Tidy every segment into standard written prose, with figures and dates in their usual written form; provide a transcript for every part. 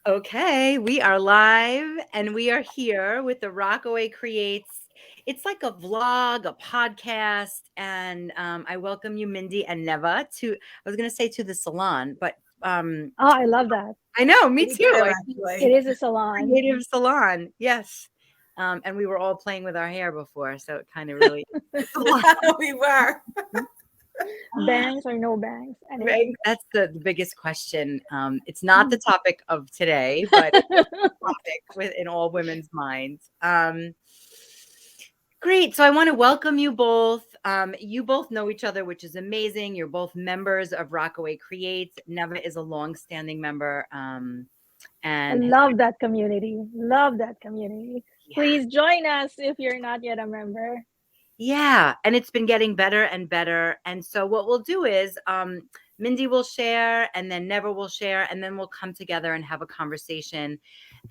Okay, we are live and we are here with the Rockaway Creates. It's like a vlog, a podcast, and I welcome you, Mindy and Neva, to, I was going to say to the salon, but um, Oh, I love that. I know, me Me too. too, I think It actually. is a salon. creative salon, yes. And we were all playing with our hair before, so it kind of really, it's a lot. We were. Bangs or no bangs. Right? Anyway. That's the biggest question. It's not the topic of today, but topic in all women's minds. Great. So I want to welcome you both. You both know each other, which is amazing. You're both members of Rockaway Creates. Neva is a long-standing member, I and love that community. Love that community. yeah, Please join us if you're not yet a member. yeah, and it's been getting better and better. And so what we'll do is, Mindy will share, and then Neva will share, and then we'll come together and have a conversation.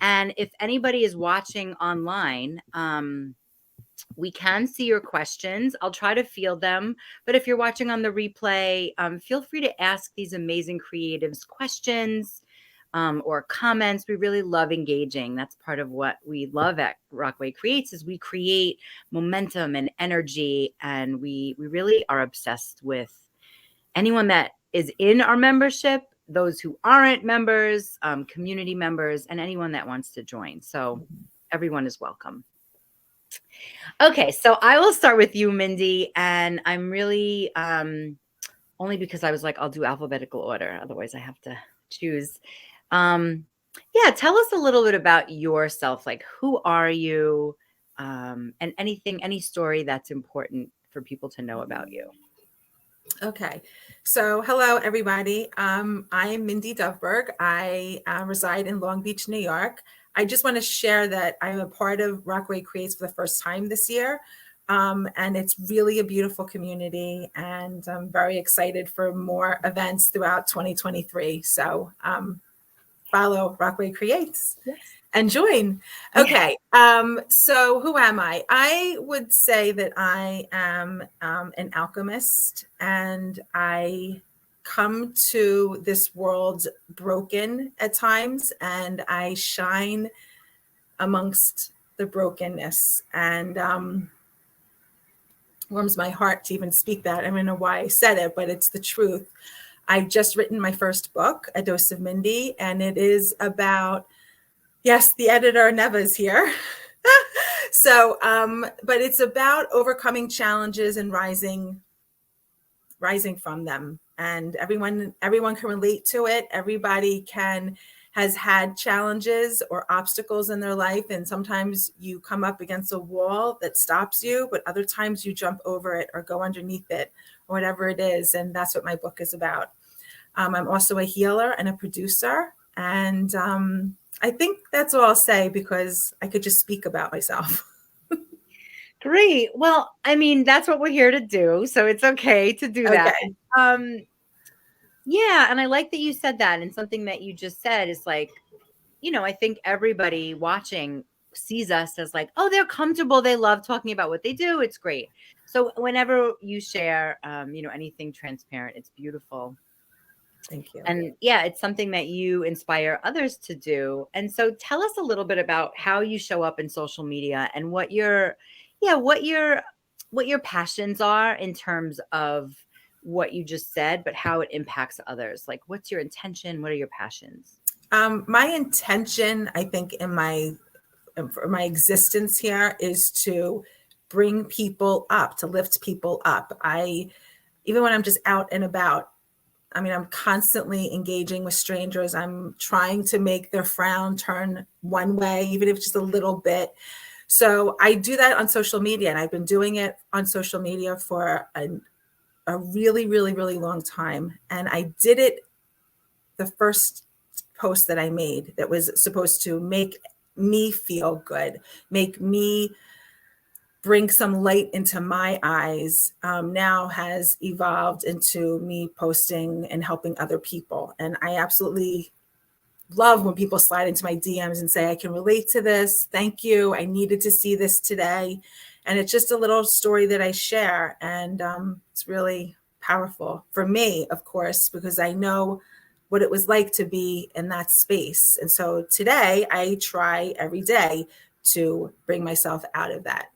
And if anybody is watching online, we can see your questions. I'll try to field them. But if you're watching on the replay, feel free to ask these amazing creatives questions or comments. We really love engaging. That's part of what we love at Rockaway Creates is we create momentum and energy. And we really are obsessed with anyone that is in our membership, those who aren't members, community members, and anyone that wants to join. So everyone is welcome. Okay, so I will start with you, Mindy, and I'm really only because I was like, I'll do alphabetical order, otherwise I have to choose. Um, yeah, tell us a little bit about yourself. Like, who are you? And anything, any story that's important for people to know about you. Okay. So, hello, everybody. I am Mindy Dovberg. I reside in Long Beach, New York. I just want to share that I'm a part of Rockaway Creates for the first time this year. And it's really a beautiful community. And I'm very excited for more events throughout 2023. So, follow Rockaway Creates. Yes. And join. Okay. So who am I? I would say that I am an alchemist, and I come to this world broken at times, and I shine amongst the brokenness, and warms my heart to even speak that. I don't know why I said it, but it's the truth. I've just written my first book, A Dose of Mindi, and it is about, yes, the editor, Neva, is here. So, but it's about overcoming challenges and rising from them. And everyone can relate to it. Everybody has had challenges or obstacles in their life. And sometimes you come up against a wall that stops you, but other times you jump over it or go underneath it or whatever it is. And that's what my book is about. I'm also a healer and a producer. And I think that's all I'll say because I could just speak about myself. Great. Well, I mean, that's what we're here to do. So it's okay to do that. Yeah. And I like that you said that. And something that you just said is like, I think everybody watching sees us as like, oh, they're comfortable. They love talking about what they do. It's great. So whenever you share, anything transparent, it's beautiful. Thank you. And yeah, it's something that you inspire others to do. And so tell us a little bit about how you show up in social media and what your passions are in terms of what you just said, but how it impacts others. Like, what's your intention? What are your passions? My intention, I think, for my existence here is to bring people up, to lift people up. Even when I'm just out and about, I mean, I'm constantly engaging with strangers. I'm trying to make their frown turn one way, even if it's just a little bit. So I do that on social media, and I've been doing it on social media for a really, really, really long time. And I did it, the first post that I made that was supposed to make me feel good, make me bring some light into my eyes, now has evolved into me posting and helping other people. And I absolutely love when people slide into my DMs and say, I can relate to this. Thank you. I needed to see this today. And it's just a little story that I share. And it's really powerful for me, of course, because I know what it was like to be in that space. And so today I try every day to bring myself out of that.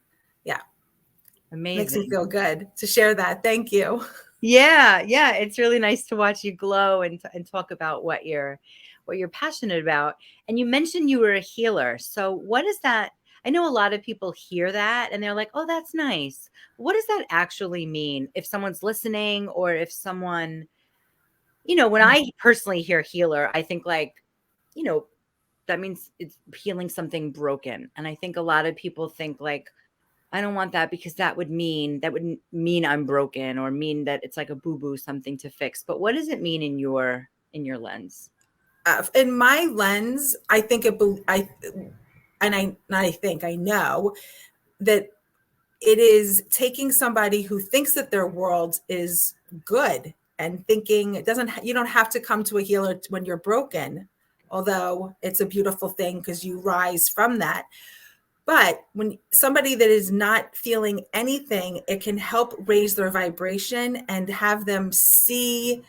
Yeah. Makes me Amazing. feel good to share that. Thank you. Yeah, yeah, it's really nice to watch you glow and talk about what you're passionate about. And you mentioned you were a healer. So what is that? I know a lot of people hear that and they're like, "Oh, that's nice." What does that actually mean? If someone's listening or if someone, when I personally hear healer, I think like, you know, that means it's healing something broken. And I think a lot of people think like, I don't want that because that would mean I'm broken or mean that it's like a boo-boo, something to fix. But what does it mean in your lens? In my lens, I think I know that it is taking somebody who thinks that their world is good and thinking you don't have to come to a healer when you're broken, although it's a beautiful thing because you rise from that. But when somebody that is not feeling anything, it can help raise their vibration and have them see,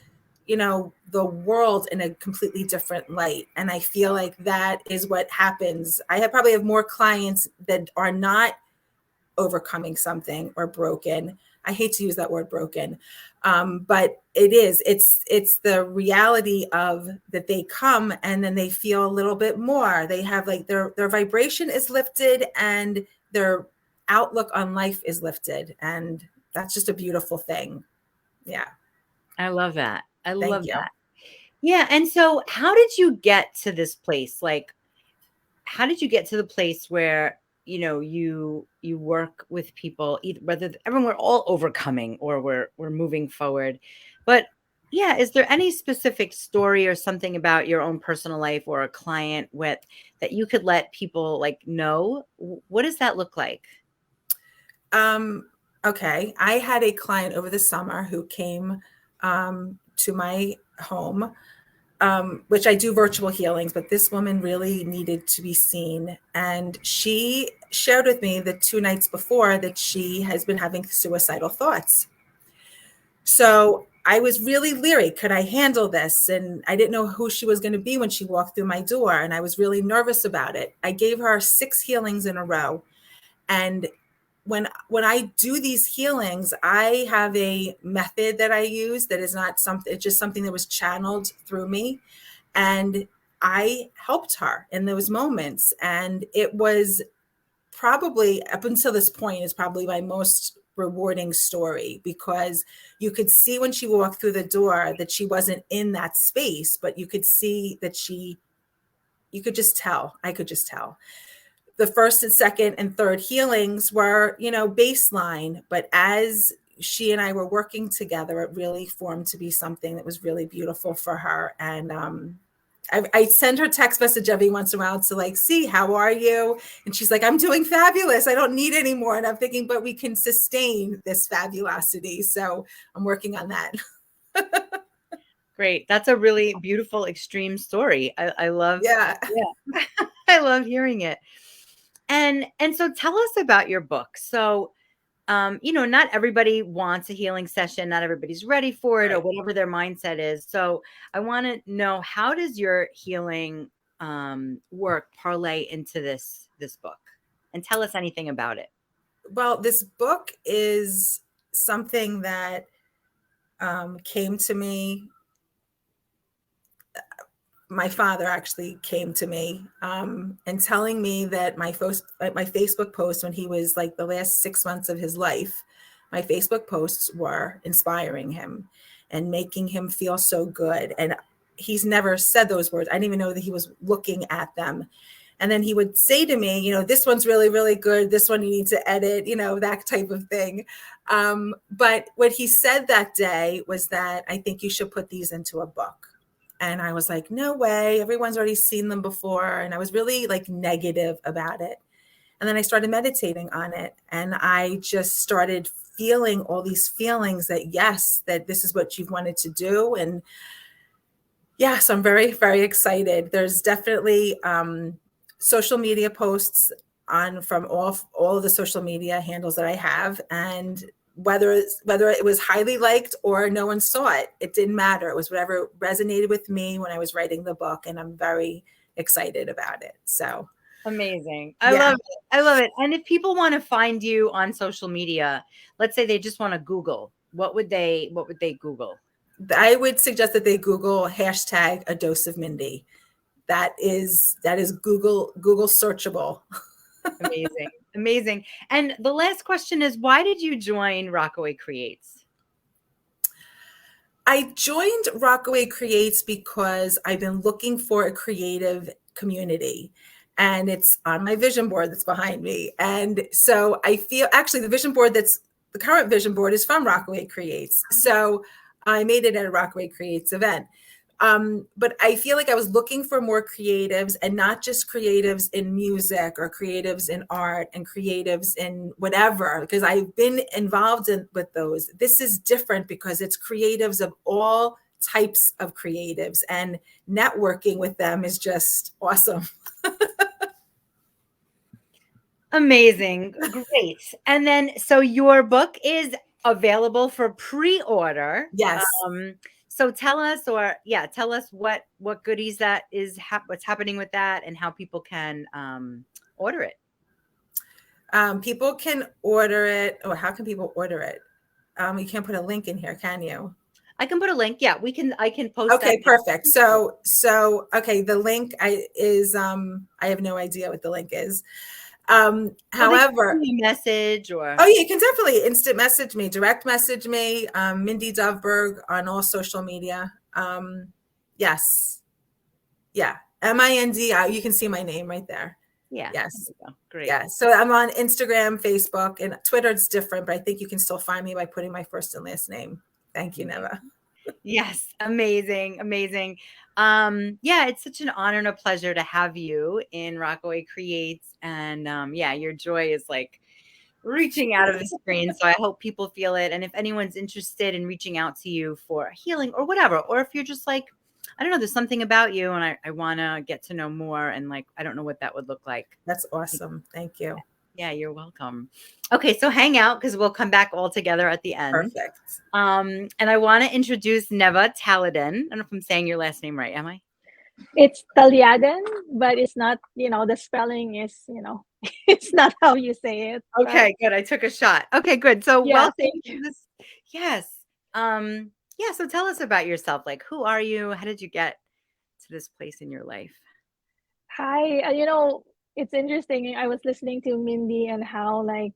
the world in a completely different light. And I feel like that is what happens. Probably have more clients that are not overcoming something or broken. I hate to use that word broken, but it's the reality of that they come and then they feel a little bit more. They have like their vibration is lifted and their outlook on life is lifted. And that's just a beautiful thing. Yeah. I love that. I Thank love you. that. Yeah. And so how did you get to this place? Like, how did you get to the place where, you work with people, either whether everyone we're all overcoming or we're moving forward. But yeah, is there any specific story or something about your own personal life or a client with that you could let people like know? What does that look like? Okay. I had a client over the summer who came to my home, which I do virtual healings, but this woman really needed to be seen. And she shared with me the 2 nights before that she has been having suicidal thoughts. So I was really leery. Could I handle this? And I didn't know who she was going to be when she walked through my door. And I was really nervous about it. I gave her 6 healings in a row. And when I do these healings, I have a method that I use that is not something, it's just something that was channeled through me. And I helped her in those moments. And it was probably, up until this point, is probably my most rewarding story, because you could see when she walked through the door that she wasn't in that space, but you could see that you could just tell. I could just tell. The first and second and third healings were, baseline, but as she and I were working together, it really formed to be something that was really beautiful for her. And I send her text message every once in a while to like, see, how are you? And she's like, I'm doing fabulous. I don't need any more. And I'm thinking, but we can sustain this fabulosity. So I'm working on that. Great. That's a really beautiful, extreme story. I love, Yeah. yeah, I love hearing it. And so tell us about your book. So, not everybody wants a healing session. Not everybody's ready for it or Right. whatever their mindset is. So I want to know, how does your healing work parlay into this book? And tell us anything about it. Well, this book is something that came to me. My father actually came to me and telling me that my Facebook post, when he was like the last 6 months of his life, my Facebook posts were inspiring him and making him feel so good. And he's never said those words. I didn't even know that he was looking at them. And then he would say to me, this one's really, really good. This one you need to edit, that type of thing. But what he said that day was that, I think you should put these into a book. And I was like, no way. Everyone's already seen them before. And I was really like negative about it. And then I started meditating on it. And I just started feeling all these feelings that, yes, that this is what you've wanted to do. And yes, I'm very, very excited. There's definitely social media posts from all of the social media handles that I have. And whether it was highly liked or no one saw it, it didn't matter. It was whatever resonated with me when I was writing the book, and I'm very excited about it. So amazing. I yeah, love it. I love it. And if people want to find you on social media, let's say they just want to Google, what would they Google? I would suggest that they Google hashtag a dose of Mindy. That is Google searchable. Amazing. Amazing. And the last question is, why did you join Rockaway Creates? I joined Rockaway Creates because I've been looking for a creative community, and it's on my vision board that's behind me. And so I feel, actually, the current vision board is from Rockaway Creates. So I made it at a Rockaway Creates event. But I feel like I was looking for more creatives, and not just creatives in music or creatives in art and creatives in whatever, because I've been involved with those. This is different because it's creatives of all types of creatives, and networking with them is just awesome. Amazing. Great. And then, so your book is available for pre-order. Yes. So tell us, what goodies that is, what's happening with that, and how people can order it. People can order it. Or how can people order it? You can't put a link in here, can you? I can put a link. Yeah, I can post. Okay, that. perfect. So okay, the link I have no idea what the link is. However, a message or yeah, you can definitely instant message me, direct message me, Mindi Dovberg on all social media. Yes, yeah, Mindi. You can see my name right there. Yeah. Yes. Great. Yeah. So I'm on Instagram, Facebook, and Twitter. It's different, but I think you can still find me by putting my first and last name. Thank you, Neva. Yes. Amazing. Amazing. Yeah, it's such an honor and a pleasure to have you in Rockaway Creates. And yeah, your joy is like reaching out of the screen. So I hope people feel it. And if anyone's interested in reaching out to you for healing or whatever, or if you're just like, I don't know, there's something about you and I want to get to know more, and like, I don't know what that would look like. That's awesome. Thank you. Yeah, you're welcome. Okay, so hang out because we'll come back all together at the end. Perfect. And I want to introduce Neva Taladin. I don't know if I'm saying your last name right. Am I? It's Talyaden, but it's not, the spelling is, it's not how you say it. Okay, good. I took a shot. Okay, good. So Yeah, welcome thank to this. Yes. Yeah, so tell us about yourself. Like, who are you? How did you get to this place in your life? Hi. It's interesting. I was listening to Mindy and how like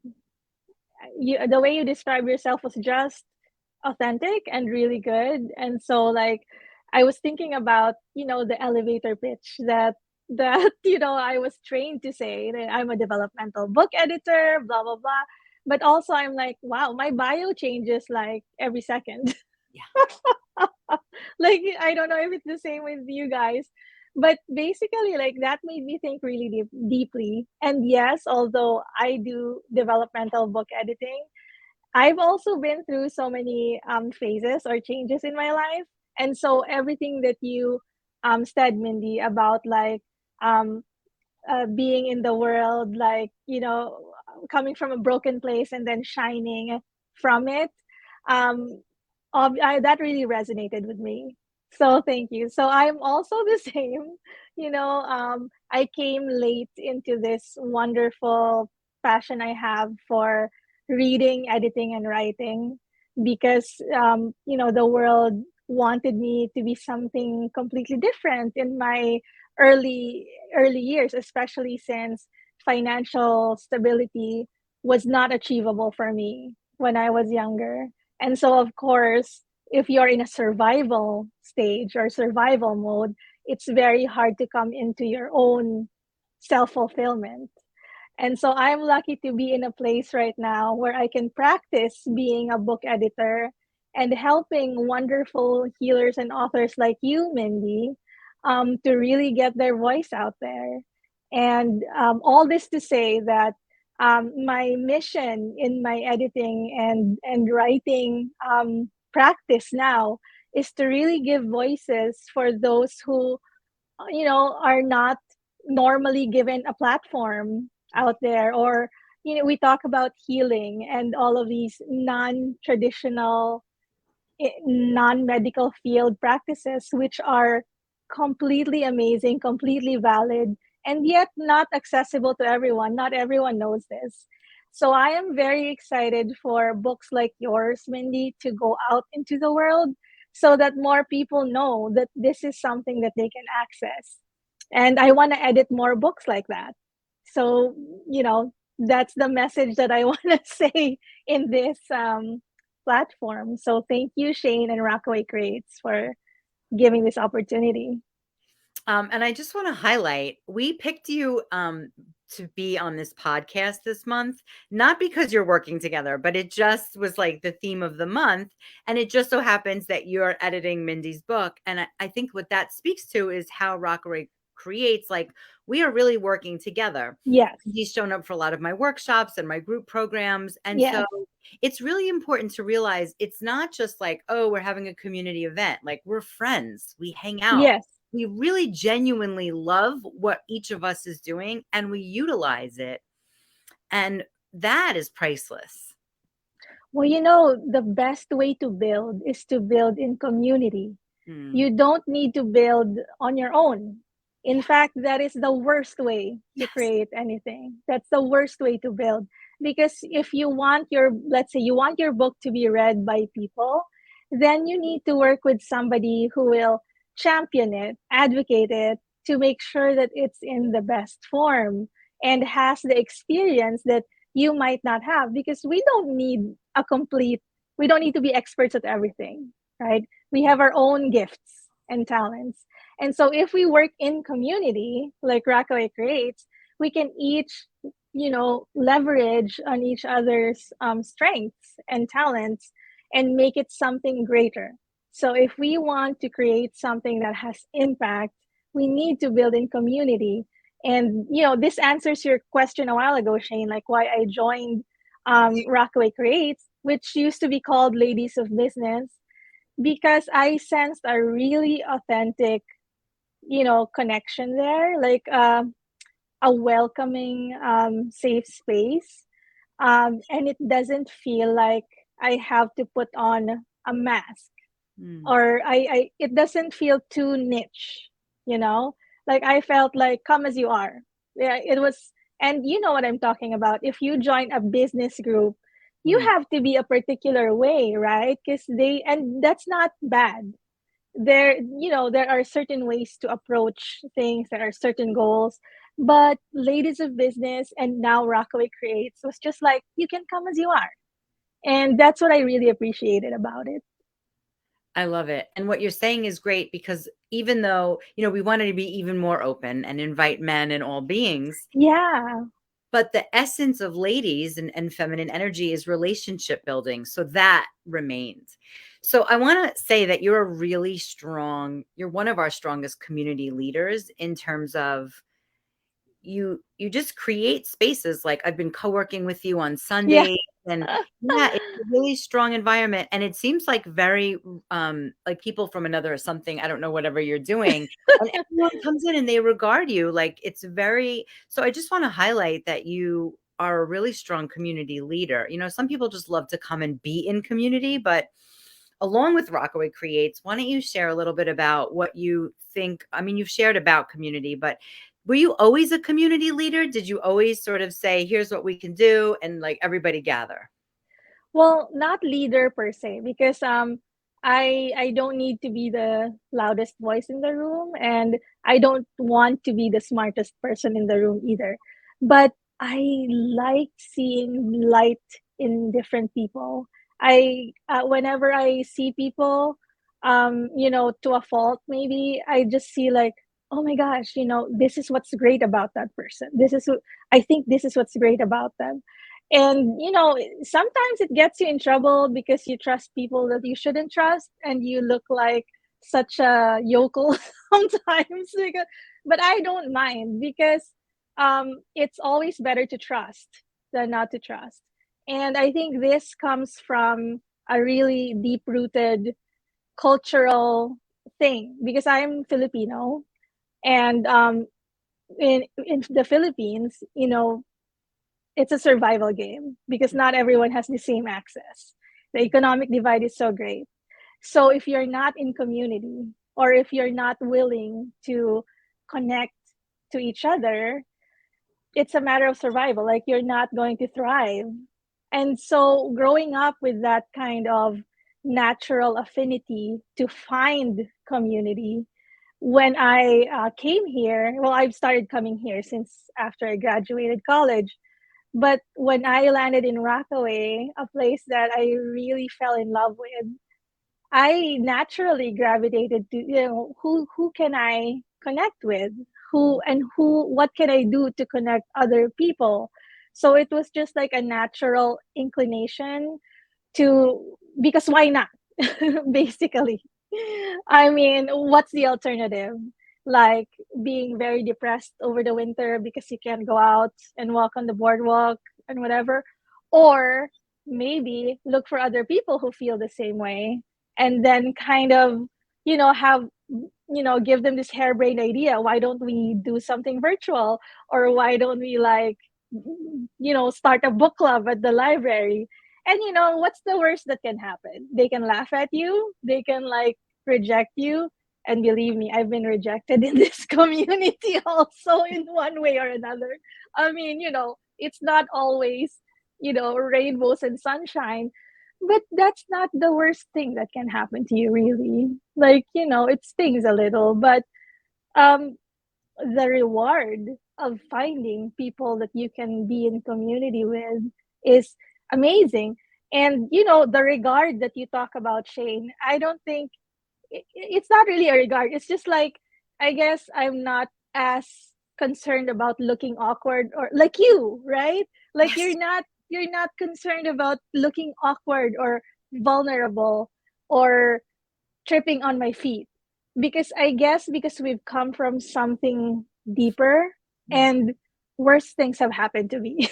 the way you describe yourself was just authentic and really good. And so like I was thinking about, the elevator pitch that I was trained to say that I'm a developmental book editor, blah blah blah. But also I'm like, wow, my bio changes like every second. Yeah. Like I don't know if it's the same with you guys, but basically like that made me think really deeply. And yes, although I do developmental book editing, I've also been through so many phases or changes in my life. And so everything that you said, Mindy, about like um, being in the world, like, coming from a broken place and then shining from it, um, that really resonated with me. So thank you. So I'm also the same. I came late into this wonderful passion I have for reading, editing, and writing because the world wanted me to be something completely different in my early years, especially since financial stability was not achievable for me when I was younger. And so, of course, if you're in a survival stage or survival mode, it's very hard to come into your own self fulfillment. And so I'm lucky to be in a place right now where I can practice being a book editor and helping wonderful healers and authors like you, Mindy, to really get their voice out there. And all this to say that my mission in my editing and writing practice now is to really give voices for those who are not normally given a platform out there, or we talk about healing and all of these non-traditional, non-medical field practices, which are completely amazing, completely valid, and yet not accessible to everyone. Not everyone knows this. So I am very excited for books like yours, Mindy, to go out into the world so that more people know that this is something that they can access. And I want to edit more books like that. So, that's the message that I want to say in this platform. So thank you, Shane and Rockaway Creates, for giving this opportunity. And I just want to highlight, we picked you to be on this podcast this month, not because you're working together, but it just was like the theme of the month. And it just so happens that you're editing Mindy's book. And I think what that speaks to is how Rockaway Creates, like, we are really working together. Yes. He's shown up for a lot of my workshops and my group programs. And so Yes. it's really important to realize it's not just like, oh, we're having a community event. Like, we're friends, we hang out, Yes. we really genuinely love what each of us is doing and we utilize it. And that is priceless. Well, the best way to build is to build in community. Mm. You don't need to build on your own. In fact, that is the worst way to Yes. create anything. That's the worst way to build. Because if you want let's say you want your book to be read by people, then you need to work with somebody who will champion it, advocate it, to make sure that it's in the best form and has the experience that you might not have. Because we don't need to be experts at everything, right? We have our own gifts and talents. And so if we work in community, like Rockaway Creates, we can each, leverage on each other's strengths and talents and make it something greater. So if we want to create something that has impact, we need to build in community. And, this answers your question a while ago, Shane, like why I joined Rockaway Creates, which used to be called Ladies of Business, because I sensed a really authentic, connection there, like a welcoming, safe space. And it doesn't feel like I have to put on a mask, Mm. or it doesn't feel too niche, like I felt like come as you are. Yeah, it was. And you know what I'm talking about. If you join a business group, you Mm. have to be a particular way, right? And that's not bad. There are certain ways to approach things, there are certain goals, but Ladies of Business and now Rockaway Creates was just like you can come as you are. And that's what I really appreciated about it. I love it. And what you're saying is great because even though, we wanted to be even more open and invite men and all beings, Yeah. but the essence of ladies and feminine energy is relationship building. So that remains. So I want to say that you're one of our strongest community leaders in terms of you just create spaces. Like, I've been co-working with you on Yeah. Sundays, and yeah, it's a really strong environment, and it seems like very like people from another something, I don't know, whatever you're doing, and everyone comes in and they regard you like it's very. So I just want to highlight that you are a really strong community leader. Some people just love to come and be in community, but along with Rockaway Creates, why don't you share a little bit about what you think? I mean, you've shared about community, but were you always a community leader? Did you always sort of say, here's what we can do, and like everybody gather? Well, not leader per se, because I don't need to be the loudest voice in the room, and I don't want to be the smartest person in the room either. But I like seeing light in different people. I Whenever I see people, to a fault, maybe I just see like, oh my gosh, this is what's great about that person. I think this is what's great about them. And sometimes it gets you in trouble because you trust people that you shouldn't trust, and you look like such a yokel sometimes. But I don't mind, because it's always better to trust than not to trust. And I think this comes from a really deep rooted cultural thing, because I'm Filipino. And in the Philippines, it's a survival game because not everyone has the same access. The economic divide is so great. So if you're not in community, or if you're not willing to connect to each other, it's a matter of survival. Like, you're not going to thrive. And so growing up with that kind of natural affinity to find community, when I came here, well, I've started coming here since after I graduated college. But when I landed in Rockaway, a place that I really fell in love with, I naturally gravitated to, who can I connect with? What can I do to connect other people? So it was just like a natural inclination to, because why not? Basically. I mean, what's the alternative? Like being very depressed over the winter because you can't go out and walk on the boardwalk and whatever. Or maybe look for other people who feel the same way, and then kind of, have, give them this harebrained idea. Why don't we do something virtual? Or why don't we, like, start a book club at the library? And what's the worst that can happen? They can laugh at you, they can, like, reject you. And believe me, I've been rejected in this community also, in one way or another. I mean, it's not always, rainbows and sunshine, but that's not the worst thing that can happen to you, really. Like, it stings a little, but um the reward of finding people that you can be in community with is amazing. And the regard that you talk about, Shane, I don't think it's not really a regard. It's just like, I guess I'm not as concerned about looking awkward, or like you, right? Like, Yes. you're not concerned about looking awkward or vulnerable or tripping on my feet, because I guess because we've come from something deeper, and worse things have happened to me.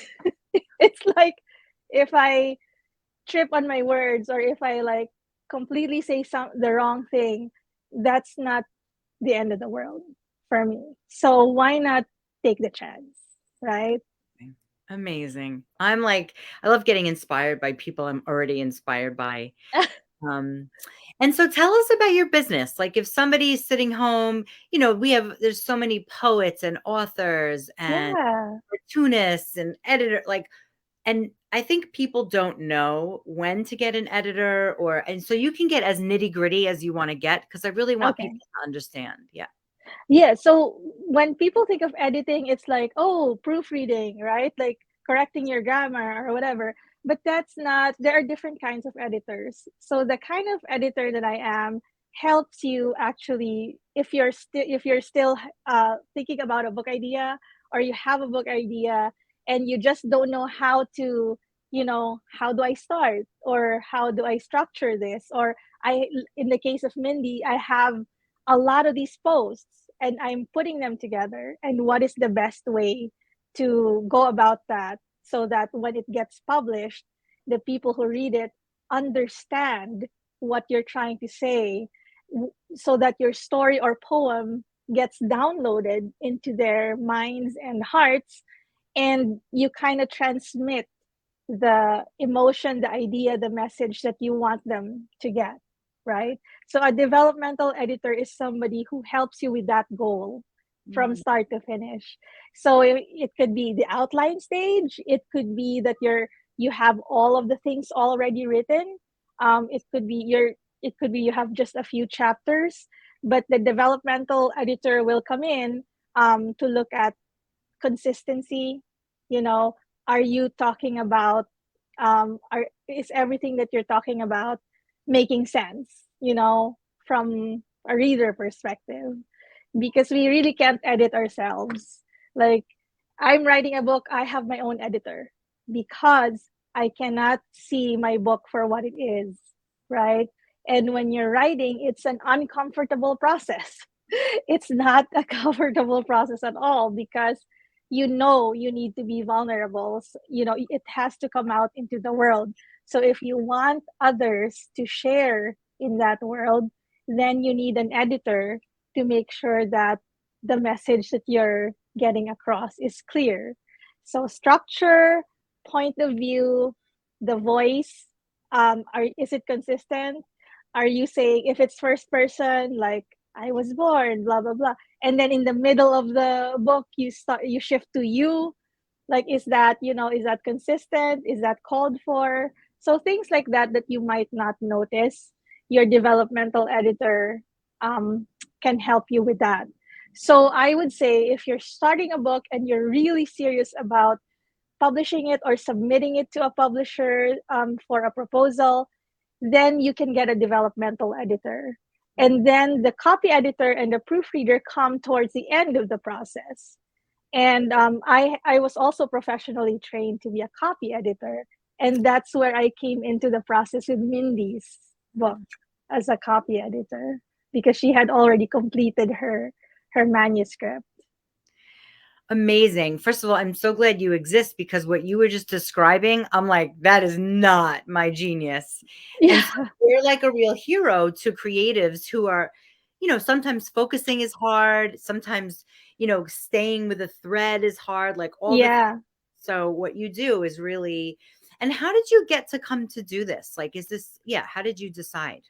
It's like, if I trip on my words, or if I, like, completely say the wrong thing, that's not the end of the world for me. So why not take the chance, right? Amazing. I'm like, I love getting inspired by people I'm already inspired by. Um, and so tell us about your business. Like, if somebody's sitting home, there's so many poets and authors and Yeah. cartoonists and editor, like, and I think people don't know when to get an editor, and so you can get as nitty gritty as you want to get, because I really want Okay. people to understand. Yeah. Yeah, so when people think of editing, it's like, oh, proofreading, right? Like correcting your grammar or whatever. But that's not, there are different kinds of editors. So the kind of editor that I am helps you actually, if you're still thinking about a book idea, or you have a book idea and you just don't know how to, how do I start, or how do I structure this? Or in the case of Mindy, I have a lot of these posts and I'm putting them together, and what is the best way to go about that, so that when it gets published, the people who read it understand what you're trying to say, so that your story or poem gets downloaded into their minds and hearts, and you kind of transmit the emotion, the idea, the message that you want them to get, right? So a developmental editor is somebody who helps you with that goal from Mm. start to finish. So it could be the outline stage. It could be that you have all of the things already written. It could be you have just a few chapters, but the developmental editor will come in to look at consistency. you know are you talking about, is everything that you're talking about making sense, from a reader perspective? Because we really can't edit ourselves. Like, I'm writing a book, I have my own editor, because I cannot see my book for what it is, right? And when you're writing, it's an uncomfortable process. It's not a comfortable process at all, because you need to be vulnerable. It has to come out into the world. So if you want others to share in that world, then you need an editor to make sure that the message that you're getting across is clear. So structure, point of view, the voice, is it consistent? Are you saying, if it's first person, like I was born, blah blah blah, and then in the middle of the book you shift to you, like is that, is that consistent, is that called for? So things like that that you might not notice, your developmental editor um, can help you with that. So I would say, if you're starting a book and you're really serious about publishing it or submitting it to a publisher, for a proposal, then you can get a developmental editor. And then the copy editor and the proofreader come towards the end of the process. And I was also professionally trained to be a copy editor. And that's where I came into the process with Mindy's book as a copy editor, because she had already completed her manuscript. Amazing. First of all, I'm so glad you exist, because what you were just describing, I'm like, that is not my genius. And so Yeah. you're like a real hero to creatives who are, sometimes focusing is hard. Sometimes, staying with a thread is hard, like all the, Yeah. so what you do is really, and how did you get to come to do this? Like, is this, yeah, how did you decide?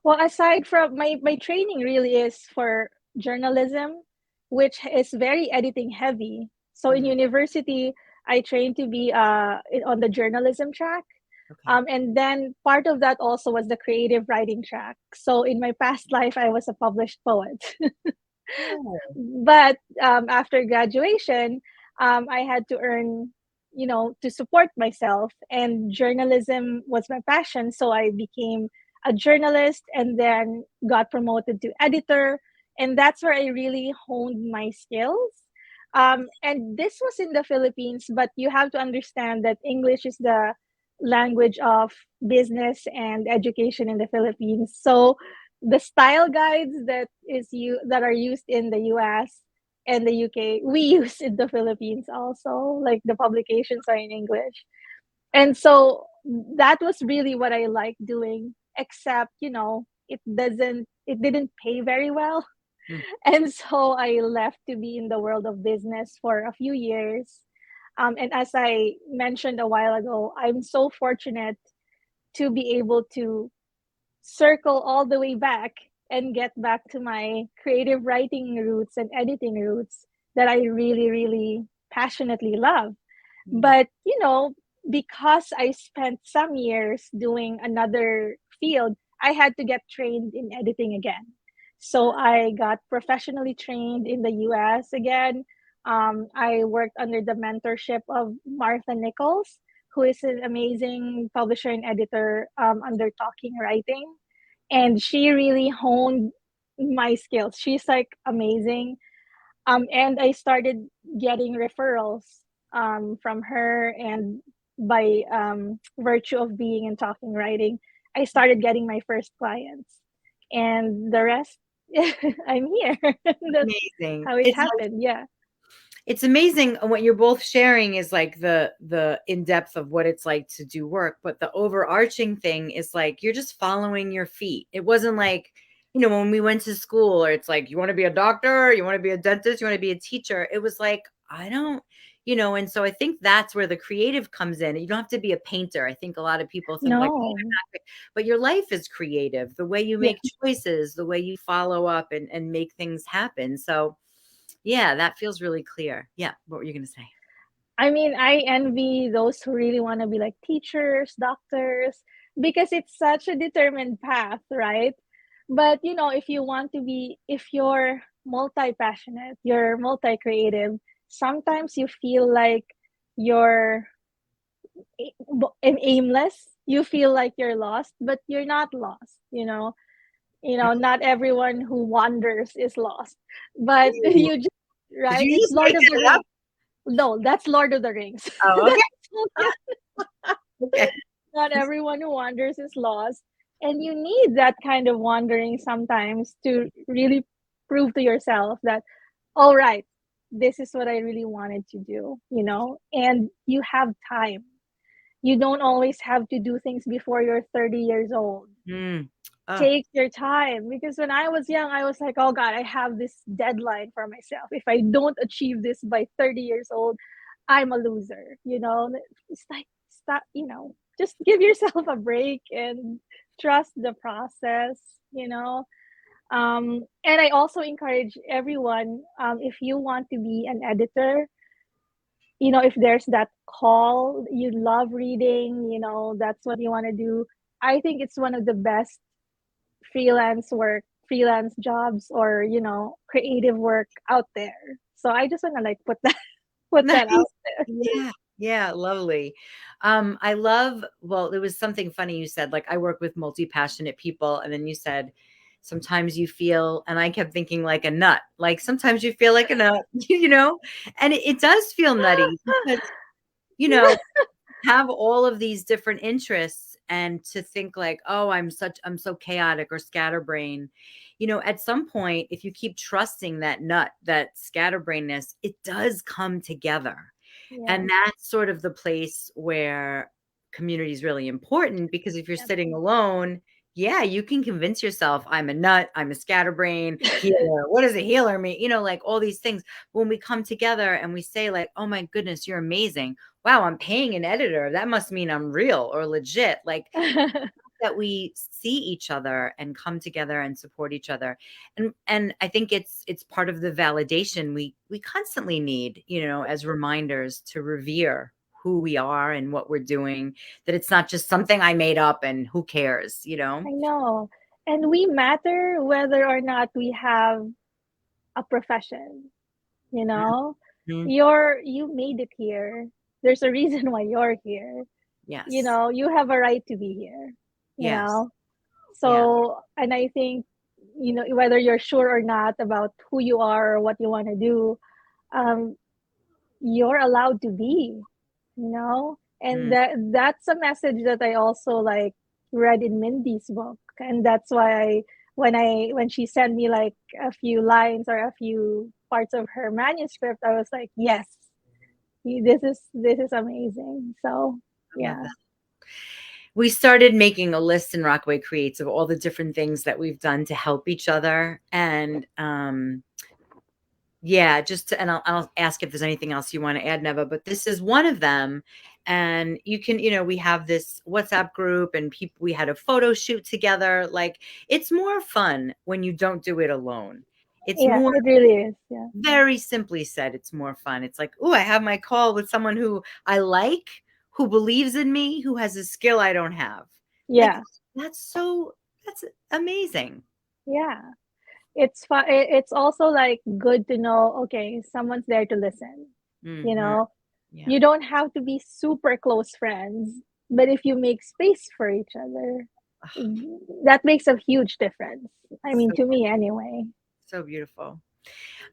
Well, aside from my training really is for journalism, which is very editing heavy. So in Mhm. university, I trained to be on the journalism track. Okay. And then part of that also was the creative writing track. So in my past life, I was a published poet. Oh. But after graduation, I had to earn, to support myself, and journalism was my passion. So I became a journalist and then got promoted to editor. And that's where I really honed my skills. And this was in the Philippines, but you have to understand that English is the language of business and education in the Philippines. So the style guides that are used in the US and the UK, we use in the Philippines also. Like the publications are in English. And so that was really what I like doing, except, it didn't pay very well. Mm. And so I left to be in the world of business for a few years. And as I mentioned a while ago, I'm so fortunate to be able to circle all the way back and get back to my creative writing roots and editing roots that I really, really passionately love. Mm. But, because I spent some years doing another field, I had to get trained in editing again. So I got professionally trained in the US again. I worked under the mentorship of Martha Nichols, who is an amazing publisher and editor, under Talking Writing. And she really honed my skills. She's like amazing. And I started getting referrals from her, and by virtue of being in Talking Writing, I started getting my first clients, and the rest, I'm here. That's Amazing. how it happened. Yeah. It's amazing what you're both sharing is like the in-depth of what it's like to do work, but the overarching thing is like you're just following your feet. It wasn't like, when we went to school, or it's like you want to be a doctor, you want to be a dentist, you want to be a teacher. It was like, I don't, and so I think that's where the creative comes in. You don't have to be a painter. I think a lot of people think like, oh, I'm No. not but your life is creative. The way you Yeah. make choices, the way you follow up and make things happen. So yeah, that feels really clear. Yeah, what were you gonna say? I mean, I envy those who really want to be like teachers, doctors, because it's such a determined path, right? But if you're multi passionate, you're multi creative, sometimes you feel like you're aimless. You feel like you're lost, but you're not lost. Not everyone who wanders is lost, but Ooh, you just, did right? you It's just Lord make of the that Rings. up? No, that's Lord of the Rings. Oh, okay. Okay. Not everyone who wanders is lost. And you need that kind of wandering sometimes to really prove to yourself that, all right, this is what I really wanted to do. And you have time. You don't always have to do things before you're 30 years old. Mm. Oh, Take your time, because when I was young, I was like, oh God, I have this deadline for myself. If I don't achieve this by 30 years old, I'm a loser, you know. It's like, stop, you know, just give yourself a break and trust the process, you know. And I also encourage everyone, if you want to be an editor, you know, if there's that call, you love reading, you know, that's what you want to do. I think it's one of the best freelance jobs, or, you know, creative work out there. So I just want to like put that put that Nice. out there. Yeah. Yeah, lovely. I love, well, there was something funny you said, like I work with multi-passionate people, and then you said sometimes you feel, and I kept thinking like a nut. Like sometimes you feel like a nut, you know? And it does feel nutty because, you know, have all of these different interests, and to think like, oh, I'm so chaotic or scatterbrain. You know, at some point, if you keep trusting that nut, that scatterbrainness, it does come together. Yes. And that's sort of the place where community is really important, because if you're Yep. sitting alone, yeah, you can convince yourself I'm a nut, I'm a scatterbrain, healer. What does a healer mean? You know, like all these things. When we come together and we say, like, oh my goodness, you're amazing. Wow, I'm paying an editor. That must mean I'm real or legit. Like, that we see each other and come together and support each other. And I think it's part of the validation we constantly need, you know, as reminders to revere who we are and what we're doing, that it's not just something I made up and who cares, you know. I know. And we matter whether or not we have a profession, you know? Mhm. You made it here. There's a reason why you're here. You Yes. know, you have a right to be here, you Yes. know? Yeah. So, and I think, you know, whether you're sure or not about who you are or what you want to do, um, you're allowed to be, you know? And Mm. that's a message that I also like read in Mindy's book. And that's why when she sent me like a few lines or a few parts of her manuscript, I was like, yes, this is amazing. So I love yeah. that. We started making a list in Rockaway Creates of all the different things that we've done to help each other. And yeah, just to, and I'll ask if there's anything else you want to add, Neva, but this is one of them. And you can, you know, we have this WhatsApp group, and people, we had a photo shoot together. Like, it's more fun when you don't do it alone. It's Yeah, more, it really is. Yeah. very simply said, it's more fun. It's like, oh, I have my call with someone who I like, who believes in me, who has a skill I don't have. Like, Yeah. that's so, that's amazing. Yeah. It's fun. It's also like good to know, okay, someone's there to listen. You Hmm. know, Yeah. you don't have to be super close friends, but if you make space for each other, Ugh, that makes a huge difference. I mean, so, to me anyway. so beautiful.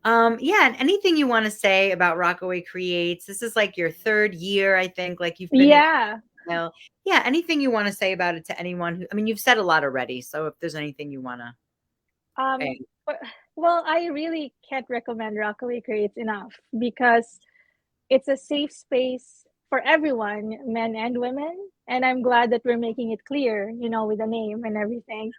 Yeah, and anything you want to say about Rockaway Creates? This is like your third year, I think. Like, you've been here. Yeah. Well, yeah, anything you want to say about it to anyone who, I mean, you've said a lot already. So if there's anything you want to Um, say. but- well, I really can't recommend Rockaway Creates enough because it's a safe space for everyone, men and women. And I'm glad that we're making it clear, you know, with the name and everything.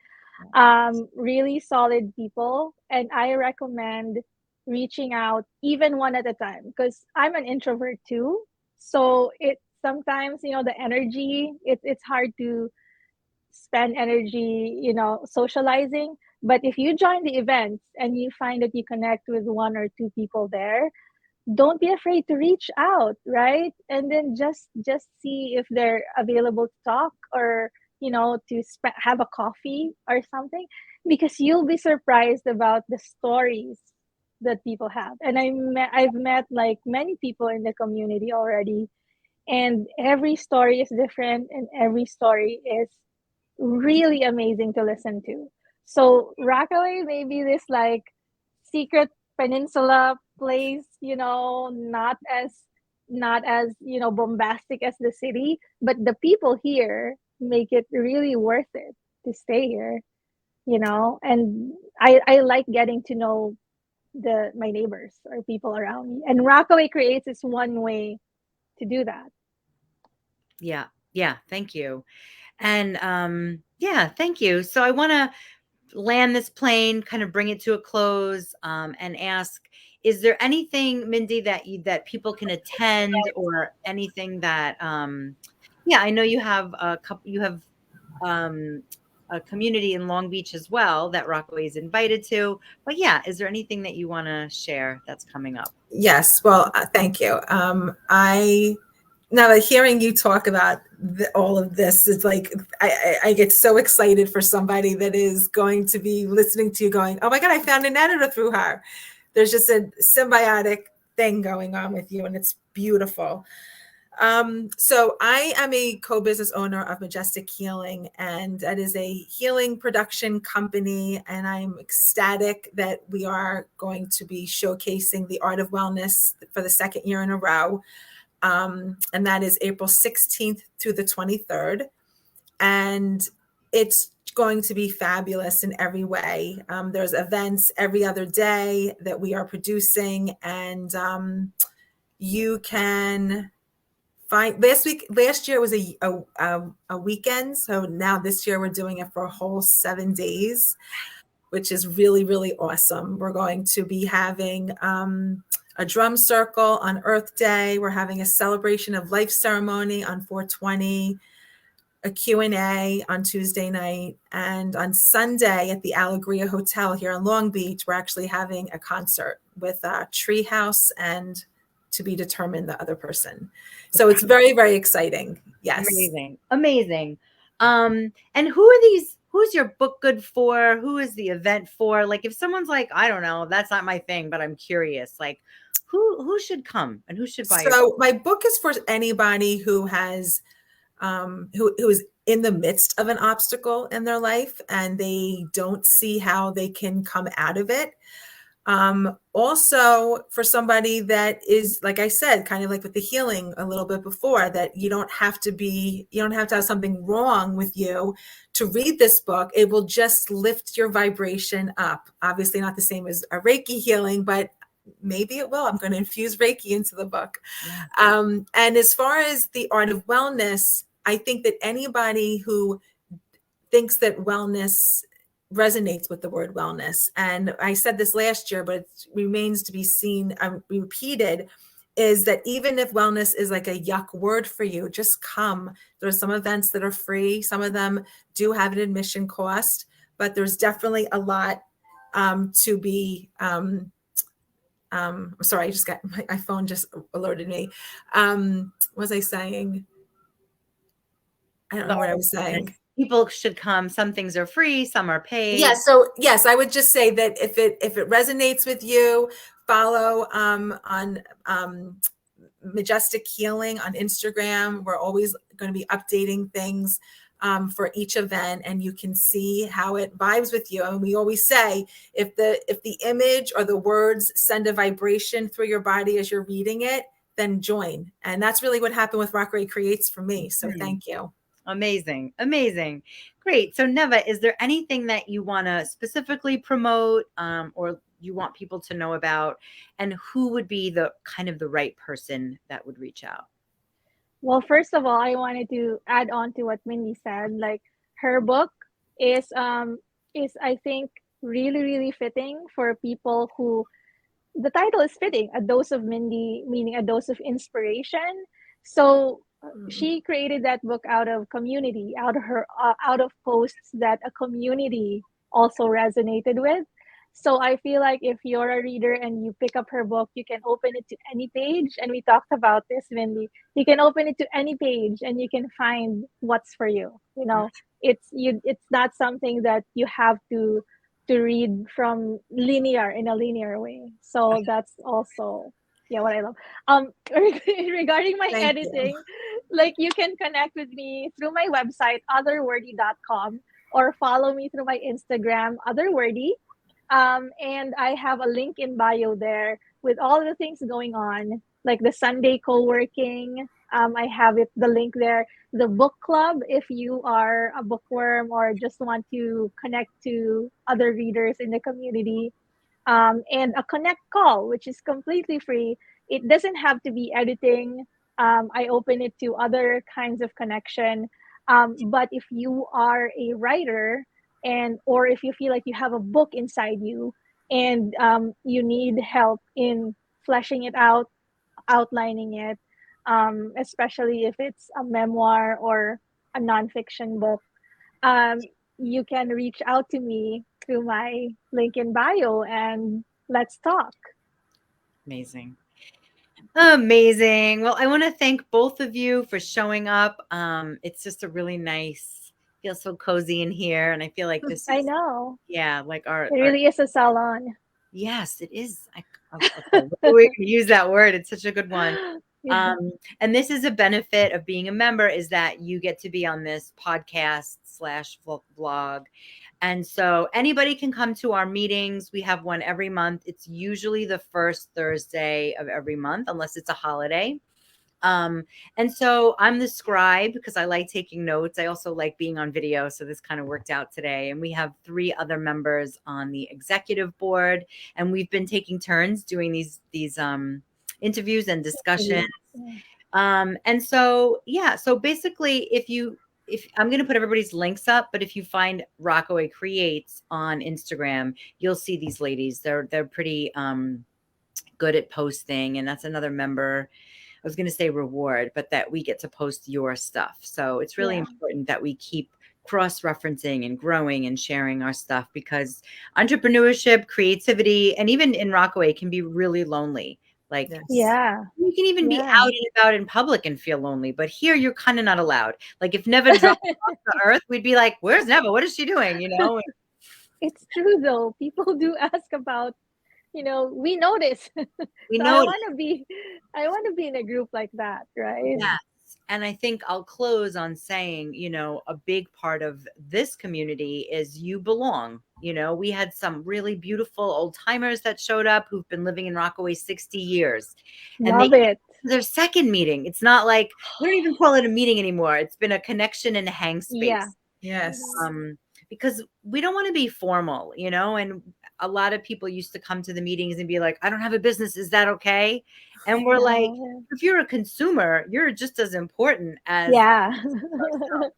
Really solid people. And I recommend reaching out even one at a time because I'm an introvert too. So it sometimes, you know, the energy, it's hard to spend energy, you know, socializing. But if you join the events and you find that you connect with one or two people there, don't be afraid to reach out, right? And then just see if they're available to talk, or you know, to have a coffee or something, because you'll be surprised about the stories that people have. And I've met like many people in the community already, and every story is different, and every story is really amazing to listen to. So Rockaway may be this like secret peninsula place, you know, not as, you know, bombastic as the city, but the people here make it really worth it to stay here, you know. And I like getting to know the my neighbors or people around me. And Rockaway Creates is one way to do that. Yeah. Yeah. Thank you. And yeah, thank you. So I want to land this plane, kind of bring it to a close, and ask, is there anything, Mindy, that people can attend, or anything that, yeah, I know you have um, a community in Long Beach as well that Rockaway is invited to. But yeah, is there anything that you want to share that's coming up? Yes. Well, thank you. I Now that hearing you talk about all of this, it's like I get so excited for somebody that is going to be listening to you going, oh my God, I found an editor through her. There's just a symbiotic thing going on with you, and it's beautiful. So I am a co-business owner of Majestic Healing, and that is a healing production company. And I'm ecstatic that we are going to be showcasing the art of wellness for the second year in a row. And that is April 16th through the 23rd. And it's going to be fabulous in every way. There's events every other day that we are producing, and you can find. Last year was a weekend, so now this year we're doing it for a whole 7 days, which is really, really awesome. We're going to be having a drum circle on Earth Day. We're having a celebration of life ceremony on 420, a Q&A on Tuesday night, and on Sunday at the Alegria Hotel here in Long Beach, we're actually having a concert with Treehouse and to be determined the other person. So it's very, very exciting. Yes. Amazing. Amazing. And who's your book good for? Who is the event for? Like, if someone's like, I don't know, that's not my thing, but I'm curious, like, who should come and who should buy your book? So my book is for anybody who has who is in the midst of an obstacle in their life and they don't see how they can come out of it. Also for somebody that is, like I said, kind of like with the healing a little bit before, that you don't have to have something wrong with you to read this book. It will just lift your vibration up. Obviously not the same as a Reiki healing, but maybe it will. I'm going to infuse Reiki into the book. Yeah. And as far as the art of wellness, I think that anybody who thinks that wellness resonates with the word wellness, and I said this last year, but it remains to be seen, repeated, is that even if wellness is like a yuck word for you, just come. There's some events that are free. Some of them do have an admission cost, but there's definitely a lot to be sorry, I just got my phone just alerted me. What was I saying? I don't know what I was saying. People should come. Some things are free, some are paid. Yeah. So yes, I would just say that if it resonates with you, follow on Majestic Healing on Instagram. We're always going to be updating things for each event, and you can see how it vibes with you. And we always say, if the image or the words send a vibration through your body as you're reading it, then join. And that's really what happened with Rockaway Creates for me. So thank you. Amazing. Amazing. Great. So Neva, is there anything that you want to specifically promote, or you want people to know about, and who would be the kind of the right person that would reach out? Well, first of all, I wanted to add on to what Mindy said. Like, her book is I think really, really fitting for people who, the title is fitting, A Dose of Mindy, meaning a dose of inspiration. So she created that book out of community, out of posts that a community also resonated with. So I feel like if you're a reader and you pick up her book, you can open it to any page. And we talked about this, Mindy. You can open it to any page and you can find what's for you. You know, it's not something that you have to read from in a linear way. So that's also what I love. Regarding my editing, like, you can connect with me through my website, otherwordy.com, or follow me through my Instagram, otherwordy. And I have a link in bio there with all the things going on, like the Sunday co-working. I have the link there. The book club, if you are a bookworm or just want to connect to other readers in the community. And a connect call, which is completely free. It doesn't have to be editing. I open it to other kinds of connection. But if you are a writer and or if you feel like you have a book inside you and you need help in fleshing it out, outlining it, especially if it's a memoir or a nonfiction book, you can reach out to me through my link in bio and let's talk. Amazing. Amazing. Well, I want to thank both of you for showing up. It's just a really nice, feels so cozy in here. And I feel like this I is, know. yeah, like It our really is a salon. yes, it is. Okay, we can use that word. It's such a good one. Yeah. Um, and this is a benefit of being a member is that you get to be on this podcast slash vlog. And so anybody can come to our meetings. We have one every month. It's usually the first Thursday of every month, unless it's a holiday. Um, and so I'm the scribe because I like taking notes. I also like being on video. So this kind of worked out today. And we have 3 other members on the executive board, and we've been taking turns doing these interviews and discussions. Yeah. And so, yeah, so basically if I'm going to put everybody's links up, but if you find Rockaway Creates on Instagram, you'll see these ladies. They're pretty good at posting, and that's another member. I was going to say reward, but that we get to post your stuff. So it's really Yeah. important that we keep cross-referencing and growing and sharing our stuff, because entrepreneurship, creativity, and even in Rockaway can be really lonely. Like Yes. Yeah. you can even be Yeah. out and about in public and feel lonely, but here you're kind of not allowed. Like if Neva dropped off the earth, we'd be like, "Where's Neva? What is she doing?" You know? It's true though. People do ask about, we notice. We So know. I want to be in a group like that, right? Yes. And I think I'll close on saying, a big part of this community is you belong. We had some really beautiful old timers that showed up who've been living in Rockaway 60 years. And they Love it. their second meeting. It's not like we don't even call it a meeting anymore. It's been a connection and a hang Yeah. space. Yes. Because we don't want to be formal, and a lot of people used to come to the meetings and be like, I don't have a business. Is that okay? And we're like, No. if you're a consumer, you're just as important as Yeah. ourselves.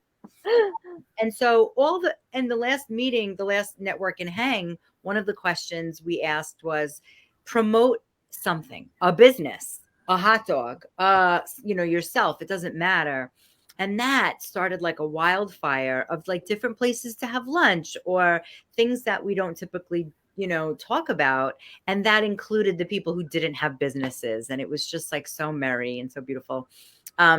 And so in the last meeting, the last network and hang, one of the questions we asked was promote something, a business, a hot dog, yourself. It doesn't matter. And that started like a wildfire of like different places to have lunch or things that we don't typically, talk about. And that included the people who didn't have businesses. And it was just like so merry and so beautiful.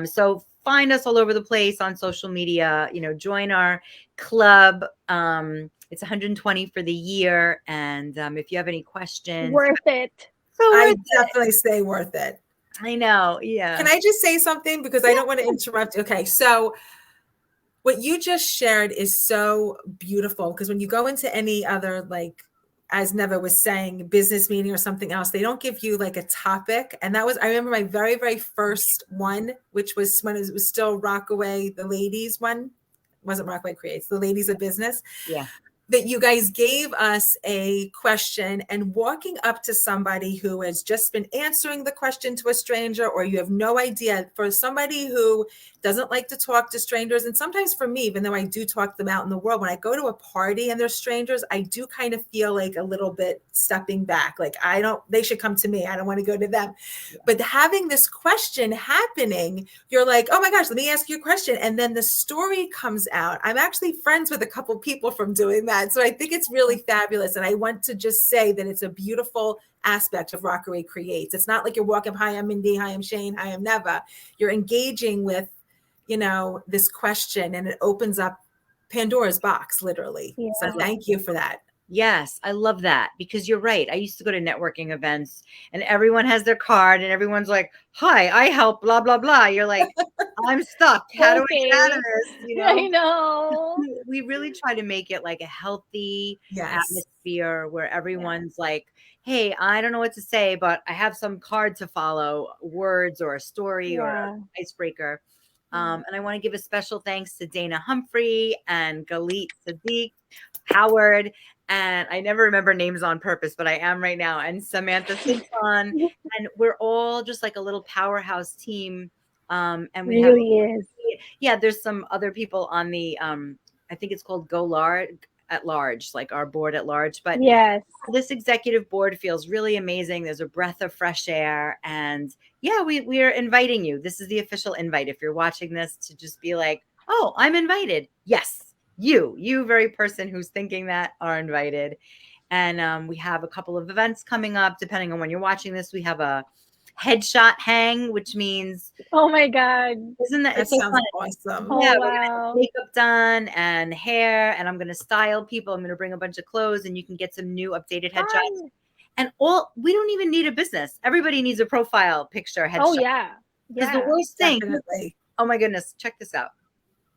So find us all over the place on social media, join our club. It's 120 for the year. And if you have any questions, Worth it. so I worth it. definitely say worth it. I know. Yeah. Can I just say something? Because I don't want to interrupt. Okay. So what you just shared is so beautiful, because when you go into any other, like, as Neva was saying, business meeting or something else, they don't give you like a topic. And that was, I remember my very, very first one, which was when it was still Rockaway, the ladies one. It wasn't Rockaway Creates, the ladies of business. Yeah. That you guys gave us a question, and walking up to somebody who has just been answering the question to a stranger, or you have no idea, for somebody who doesn't like to talk to strangers. And sometimes for me, even though I do talk them out in the world, when I go to a party and they're strangers, I do kind of feel like a little bit stepping back. Like they should come to me. I don't want to go to them. Yeah. But having this question happening, you're like, oh my gosh, let me ask you a question. And then the story comes out. I'm actually friends with a couple people from doing that. So I think it's really fabulous. And I want to just say that it's a beautiful aspect of Rockaway Creates. It's not like you're walking, hi, I'm Mindi, hi, I'm Shane, hi, I'm Neva. You're engaging with, this question, and it opens up Pandora's box, literally. Yeah. So thank you for that. Yes, I love that, because you're right. I used to go to networking events and everyone has their card and everyone's like, hi, I help, blah, blah, blah. You're like, I'm stuck. How do I get out of this? I know. We really try to make it like a healthy atmosphere where everyone's like, hey, I don't know what to say, but I have some card to follow, words or a story or an icebreaker. And I want to give a special thanks to Dana Humphrey and Galit Sadiq, Howard, and I never remember names on purpose, but I am right now, and Samantha Simpson, and we're all just like a little powerhouse team. And we really is. Yeah, there's some other people on the I think it's called Go Large. at large, like our board at large. But Yes. this executive board feels really amazing. There's a breath of fresh air. And yeah, we are inviting you. This is the official invite. If you're watching this, to just be like, oh, I'm invited. Yes, you very person who's thinking that are invited. And we have a couple of events coming up. Depending on when you're watching this, we have a headshot hang, which means, Oh my God. isn't that, That it's so sounds fun. awesome. Oh Yeah, we're gonna have wow. makeup done and hair, and I'm gonna style people. I'm gonna bring a bunch of clothes, and you can get some new updated headshots. Fun. And we don't even need a business. Everybody needs a profile picture headshot. Oh yeah. Because the Yeah. worst thing, Definitely. oh my goodness, check this out.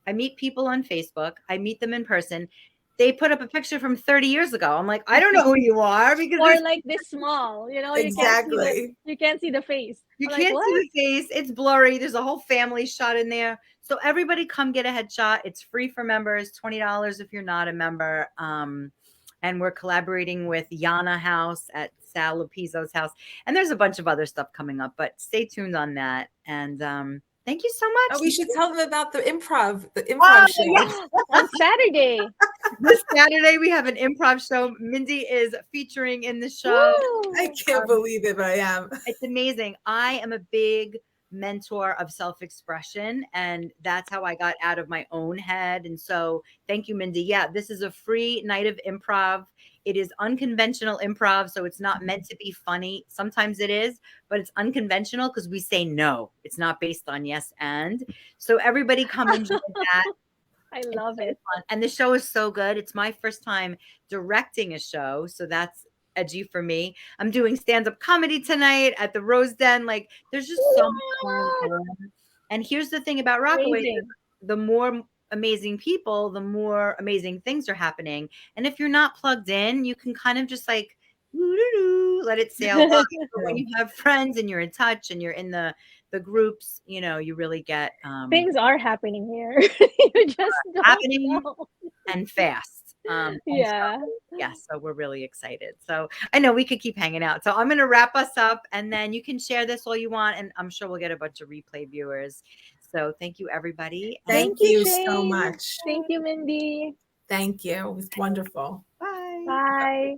I meet people on Facebook. I meet them in person. They put up a picture from 30 years ago. I'm like, I don't know who you are, because Or like this small, you know, Exactly. you can't see the face. you I'm like, can't see what? the face. It's blurry. There's a whole family shot in there. So everybody come get a headshot. It's free for members, $20 if you're not a member. And we're collaborating with Yana House at Sal Lopizzo's house. And there's a bunch of other stuff coming up, but stay tuned on that. And thank you so much. Oh, we should tell them about the improv Oh, show. yeah. On Saturday. This Saturday we have an improv show. Mindi is featuring in the show. Woo! I can't believe it, but I am. It's amazing. I am a big mentor of self-expression, and that's how I got out of my own head. And so thank you, Mindi. Yeah, this is a free night of improv. It is unconventional improv, so it's not meant to be funny. Sometimes it is, but it's unconventional because we say no. It's not based on yes and. So everybody come enjoy that. I love it. Fun. And the show is so good. It's my first time directing a show, so that's edgy for me. I'm doing stand-up comedy tonight at the Rose Den. Like, there's just so much going on. And here's the thing about Rockaway: Amazing. the more amazing people, the more amazing things are happening. And if you're not plugged in, you can kind of just like let it sail by. But when you have friends and you're in touch and you're in the groups, you know, you really get Things are happening here. You just don't happening know. and fast. Yeah. So we're really excited. So I know we could keep hanging out. So I'm going to wrap us up, and then you can share this all you want, and I'm sure we'll get a bunch of replay viewers. So thank you, everybody. Thank you so Shane. much. Thank you, Mindi. Thank you. It was wonderful. Bye. Bye.